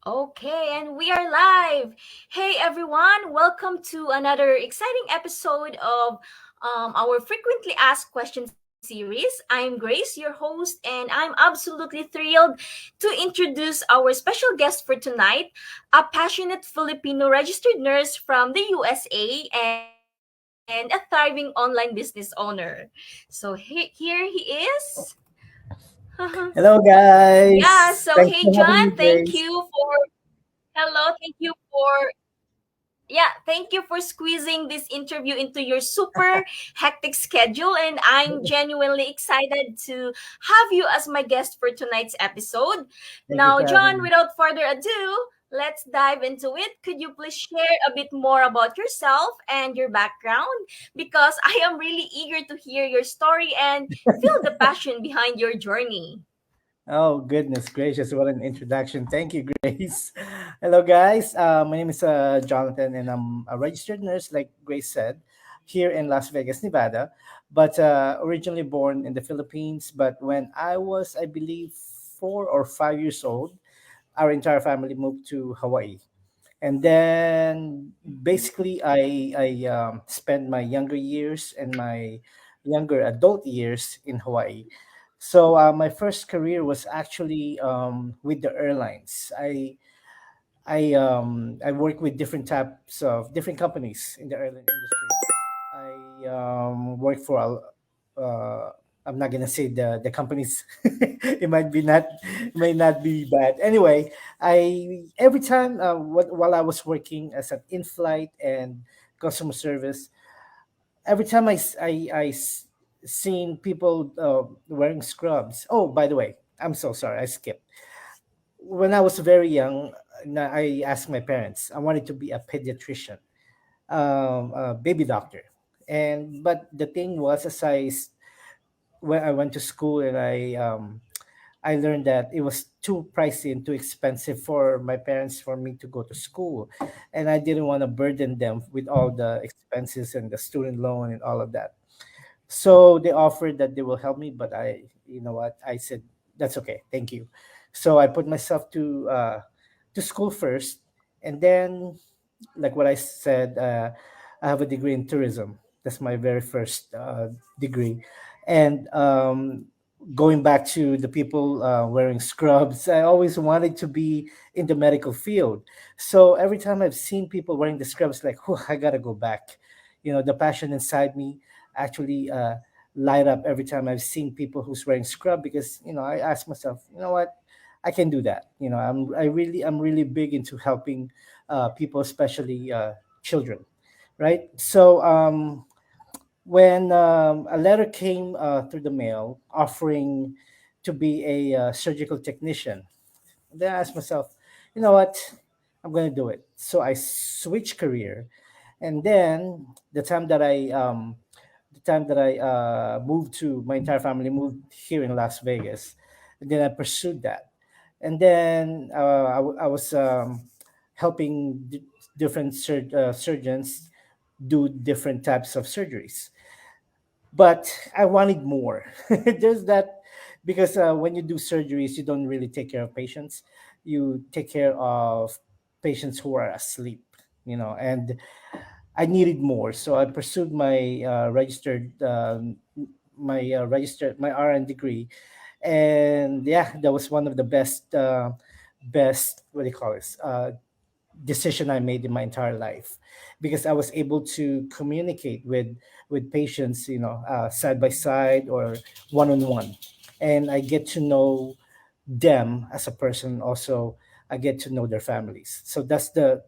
Okay, and we are live. Hey everyone, welcome to another exciting episode of our frequently asked questions series. I'm Grace, your host, and I'm absolutely thrilled to introduce our special guest for tonight, a passionate Filipino registered nurse from the USA and a thriving online business owner. So here he is. Hello, Yeah, so guys. hey Thanks for John, having me, thank you Grace. for hello, thank you for squeezing this interview into your super hectic schedule. And I'm genuinely excited to have you as my guest for tonight's episode. Thank you Now, for having John, me. without further ado, let's dive into it. Could you please share a bit more about yourself and your background? Because I am really eager to hear your story and feel the passion behind your journey. Oh, goodness gracious. What an introduction. Thank you, Grace. Hello, guys. My name is Jonathan, and I'm a registered nurse, like Grace said, here in Las Vegas, Nevada, but originally born in the Philippines. But when I was, I believe, 4 or 5 years old, our entire family moved to Hawaii. And then basically I spent my younger years and my younger adult years in Hawaii. So my first career was actually with the airlines. I work with different types of different companies in the airline industry. I work for I'm not gonna say the companies. It might be not, may not be bad. Anyway, I every time while I was working as an in-flight and customer service, every time seen people wearing scrubs. Oh, by the way, I'm so sorry, I skipped. When I was very young, I asked my parents. I wanted to be a pediatrician, a baby doctor, and but the thing was, when I went to school and I learned that it was too pricey and too expensive for my parents for me to go to school, and I didn't want to burden them with all the expenses and the student loan and all of that. So they offered that they will help me, but you know what? I said that's okay, thank you. So I put myself to school first, and then, like what I said, I have a degree in tourism. That's my very first degree, and going back to the people wearing scrubs, I always wanted to be in the medical field. So every time I've seen people wearing the scrubs, like, whew, I gotta go back. You know, the passion inside me actually light up every time I've seen people who's wearing scrub, because I ask myself, you know what, I can do that. I'm really big into helping people, especially children, right? So when a letter came through the mail offering to be a surgical technician, then I asked myself, you know what, I'm going to do it. So I switched career, and then the time that I moved to, my entire family moved here in Las Vegas, and then I pursued that, and then I was helping different surgeons do different types of surgeries, but I wanted more. Just that, because when you do surgeries, you don't really take care of patients. You take care of patients who are asleep, and I needed more. So I pursued my RN degree, and yeah, that was one of the best, what do you call this, decision I made in my entire life, because I was able to communicate with patients, side by side or one on one, and I get to know them as a person. Also, I get to know their families. So that's the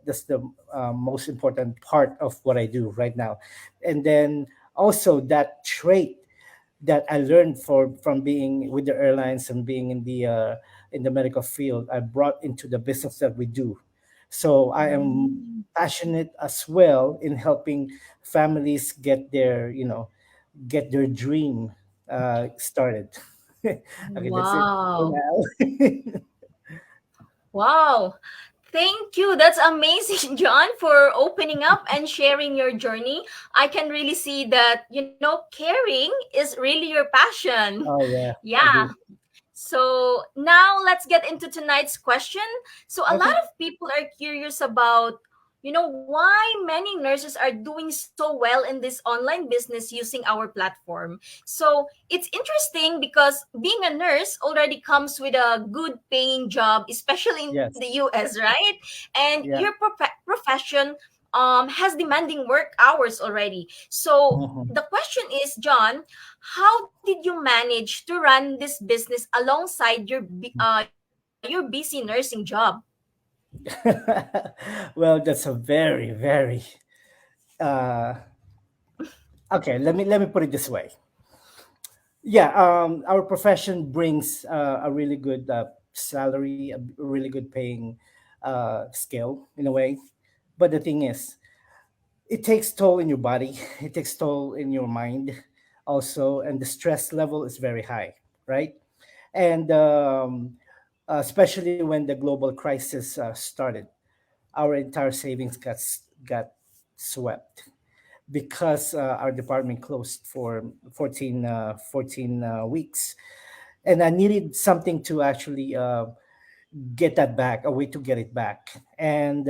most important part of what I do right now, and then also that trait that I learned from being with the airlines and being in the medical field, I brought into the business that we do. So I am Mm. passionate as well in helping families get their dream started. Okay, that's it for Wow. now. Wow. Thank you. That's amazing, John, for opening up and sharing your journey. I can really see that, caring is really your passion. Oh yeah, I Yeah. do. So now let's get into tonight's question. So a lot Okay. of people are curious about, why many nurses are doing so well in this online business using our platform. So it's interesting because being a nurse already comes with a good paying job, especially in the Yes. US, right? And your Yeah. profession has demanding work hours already. So Mhm. the question is, John, how did you manage to run this business alongside your busy nursing job? Well, that's a very, very uh okay, let me put it this way. Yeah, our profession brings a really good salary, a really good paying skill in a way. But the thing is, it takes toll in your body, it takes toll in your mind also, and the stress level is very high, right? And especially when the global crisis started, our entire savings got swept because our department closed for 14 weeks, and I needed something to actually get that back, a way to get it back. And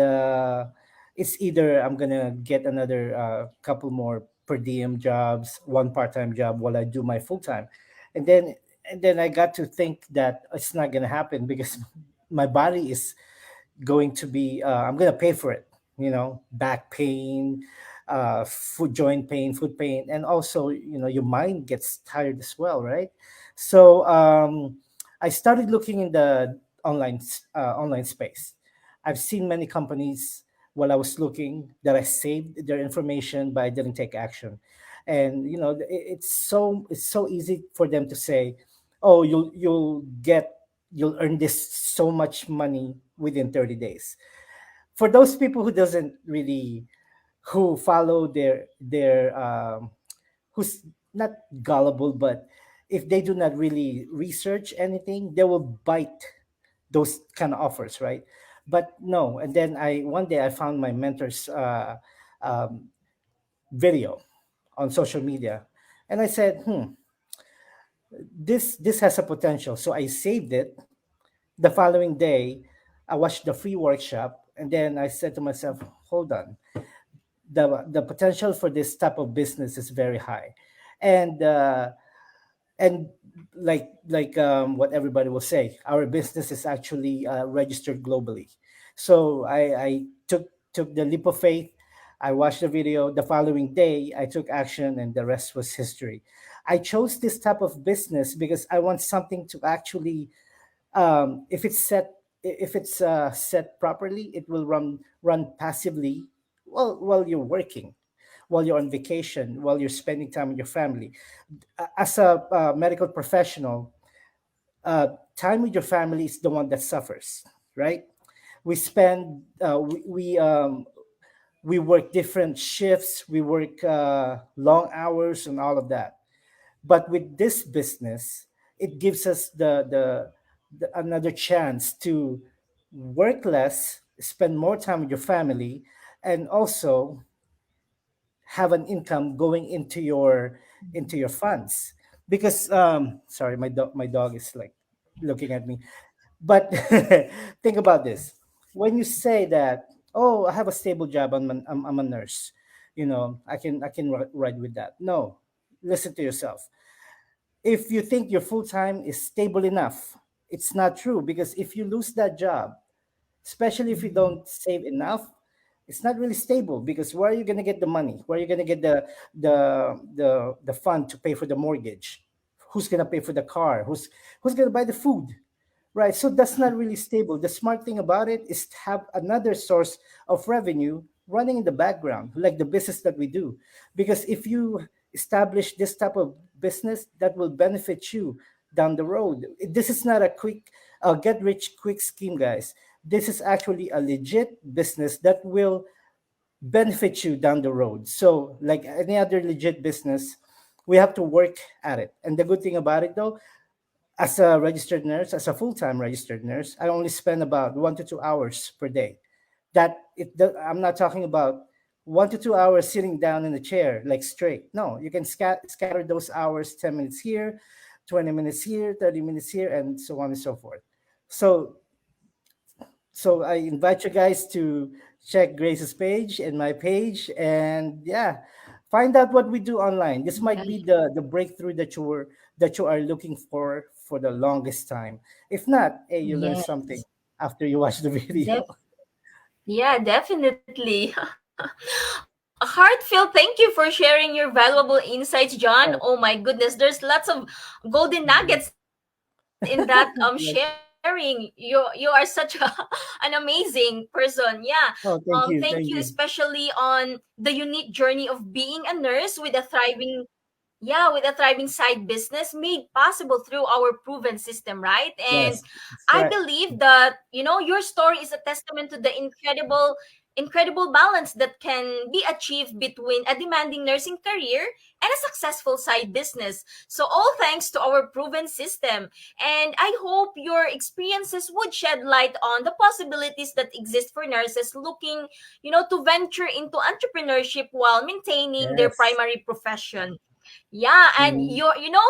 it's either I'm gonna get another couple more per diem jobs, one part-time job while I do my full-time. And then I got to think that it's not gonna happen because my body is going to be I'm gonna pay for it, back pain, foot joint pain, foot pain, and also your mind gets tired as well, right? So I started looking in the online space. I've seen many companies while I was looking that I saved their information but I didn't take action. And it's so easy for them to say, oh, you'll earn this so much money within 30 days. For those people who follow who's not gullible, but if they do not really research anything, they will bite those kind of offers, right? But no. And then I one day I found my mentor's um, video on social media, and I said, this has a potential. So I saved it. The following day, I watched the free workshop, and then I said to myself, hold on, the potential for this type of business is very high. And uh, and what everybody will say, our business is actually registered globally. So I took the leap of faith. I watched the video. The following day I took action, and the rest was history. I chose this type of business because I want something to actually, if it's set properly, it will run passively while you're working, while you're on vacation, while you're spending time with your family. As a medical professional, time with your family is the one that suffers, right? We spend we work different shifts, we work long hours and all of that. But with this business, it gives us the another chance to work less, spend more time with your family, and also have an income going into your funds. Because sorry, my dog is like looking at me. But think about this. When you say that, oh, I have a stable job, I'm a nurse, I can ride with that. No, listen to yourself. If you think your full time is stable enough, it's not true. Because if you lose that job, especially if you Mhm. don't save enough, it's not really stable. Because where are you going to get the money? Where are you going to get the fund to pay for the mortgage? Who's going to pay for the car? Who's going to buy the food? Right. So that's not really stable. The smart thing about it is to have another source of revenue running in the background, like the business that we do. Because if you establish this type of business, that will benefit you down the road. This is not a quick get rich quick scheme, guys. This is actually a legit business that will benefit you down the road. So, like any other legit business, we have to work at it. And the good thing about it, though, as a registered nurse, as a full-time registered nurse, I only spend about 1 to 2 hours per day. I'm not talking about 1 to 2 hours sitting down in a chair like straight. No, you can scatter those hours, 10 minutes here, 20 minutes here, 30 minutes here, and so on and so forth. So so I invite you guys to check Grace's page and my page, and yeah, find out what we do online. This might be the breakthrough that you are looking for the longest time. If not, hey, you learn Yes. something after you watch the video. Yeah, definitely. A heartfelt thank you for sharing your valuable insights, John. Oh my Oh, goodness, there's lots of golden nuggets in that sharing. You yes. are such an amazing person. Yeah. Thank you Oh, thank especially you, thank on you. the unique journey of being a nurse with a thriving side business made possible through our proven system, right? And Yes, I that's right. believe that, your story is a testament to the incredible balance that can be achieved between a demanding nursing career and a successful side business. So all thanks to our proven system. And I hope your experiences would shed light on the possibilities that exist for nurses looking, to venture into entrepreneurship while maintaining their Yes. primary profession. Yeah, and Mm,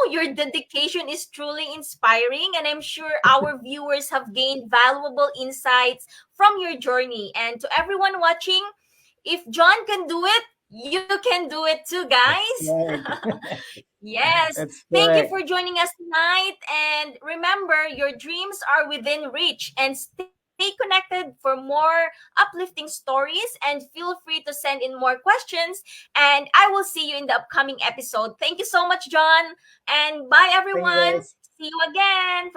your dedication is truly inspiring, and I'm sure our viewers have gained valuable insights from your journey. And to everyone watching, if John can do it, you can do it too, that's guys. right. Yes. That's Thank you correct. for joining us tonight. And remember, your dreams are within reach. And stay connected for more uplifting stories. And feel free to send in more questions. And I will see you in the upcoming episode. Thank you so much, John. And bye, Thank you, everyone. guys. See you again for the